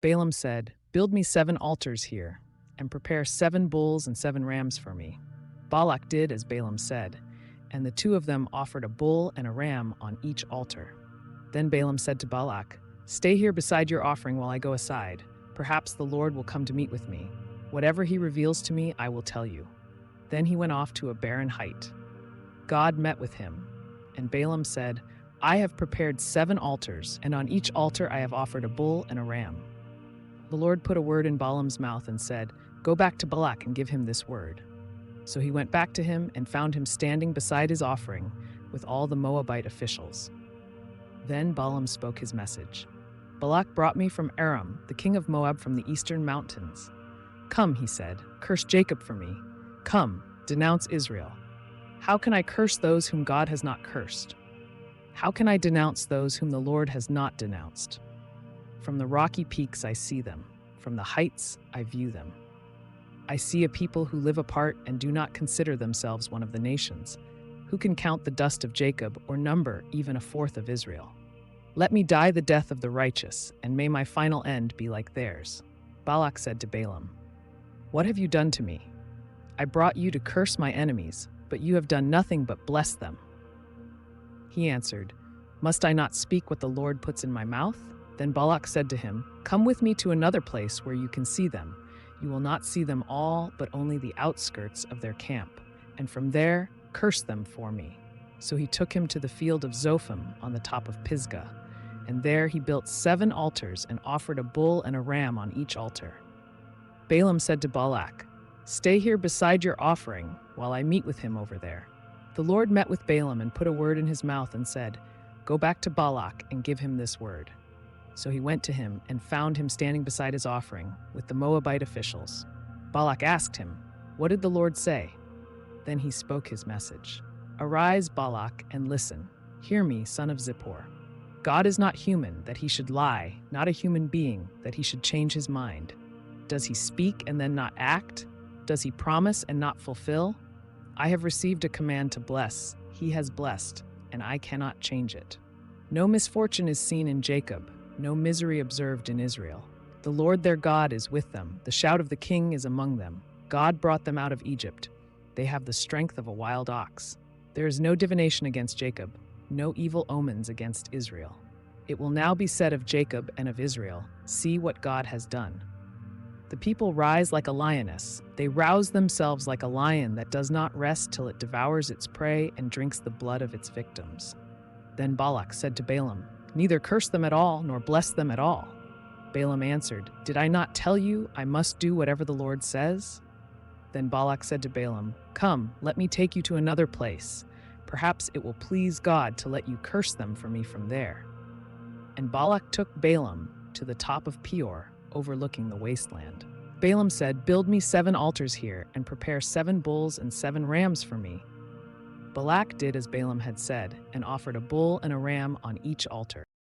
Balaam said, "Build me 7 altars here, and prepare 7 bulls and 7 rams for me." Balak did as Balaam said, and the two of them offered a bull and a ram on each altar. Then Balaam said to Balak, "Stay here beside your offering while I go aside. Perhaps the Lord will come to meet with me. Whatever he reveals to me, I will tell you." Then he went off to a barren height. God met with him, and Balaam said, "I have prepared 7 altars, and on each altar I have offered a bull and a ram." The Lord put a word in Balaam's mouth and said, "Go back to Balak and give him this word." So he went back to him and found him standing beside his offering with all the Moabite officials. Then Balaam spoke his message. "Balak brought me from Aram, the king of Moab from the eastern mountains. Come," he said, "curse Jacob for me. Come, denounce Israel. How can I curse those whom God has not cursed? How can I denounce those whom the Lord has not denounced? From the rocky peaks I see them, from the heights I view them. I see a people who live apart and do not consider themselves one of the nations. Who can count the dust of Jacob or number even a fourth of Israel? Let me die the death of the righteous, and may my final end be like theirs." Balak said to Balaam, "What have you done to me? I brought you to curse my enemies, but you have done nothing but bless them." He answered, "Must I not speak what the Lord puts in my mouth?" Then Balak said to him, "Come with me to another place where you can see them. You will not see them all, but only the outskirts of their camp, and from there curse them for me." So he took him to the field of Zophim on the top of Pisgah, and there he built 7 altars and offered a bull and a ram on each altar. Balaam said to Balak, "Stay here beside your offering while I meet with him over there." The Lord met with Balaam and put a word in his mouth and said, "Go back to Balak and give him this word." So he went to him and found him standing beside his offering with the Moabite officials. Balak asked him, "What did the Lord say?" Then he spoke his message. "Arise, Balak, and listen. Hear me, son of Zippor. God is not human, that he should lie, not a human being, that he should change his mind. Does he speak and then not act? Does he promise and not fulfill? I have received a command to bless. He has blessed, and I cannot change it. No misfortune is seen in Jacob, no misery observed in Israel. The Lord their God is with them. The shout of the king is among them. God brought them out of Egypt. They have the strength of a wild ox. There is no divination against Jacob, no evil omens against Israel. It will now be said of Jacob and of Israel, 'See what God has done.' The people rise like a lioness. They rouse themselves like a lion that does not rest till it devours its prey and drinks the blood of its victims." Then Balak said to Balaam, "Neither curse them at all, nor bless them at all." Balaam answered, "Did I not tell you I must do whatever the Lord says?" Then Balak said to Balaam, "Come, let me take you to another place. Perhaps it will please God to let you curse them for me from there." And Balak took Balaam to the top of Peor, overlooking the wasteland. Balaam said, "Build me 7 altars here, and prepare 7 bulls and 7 rams for me." Balak did as Balaam had said, and offered a bull and a ram on each altar.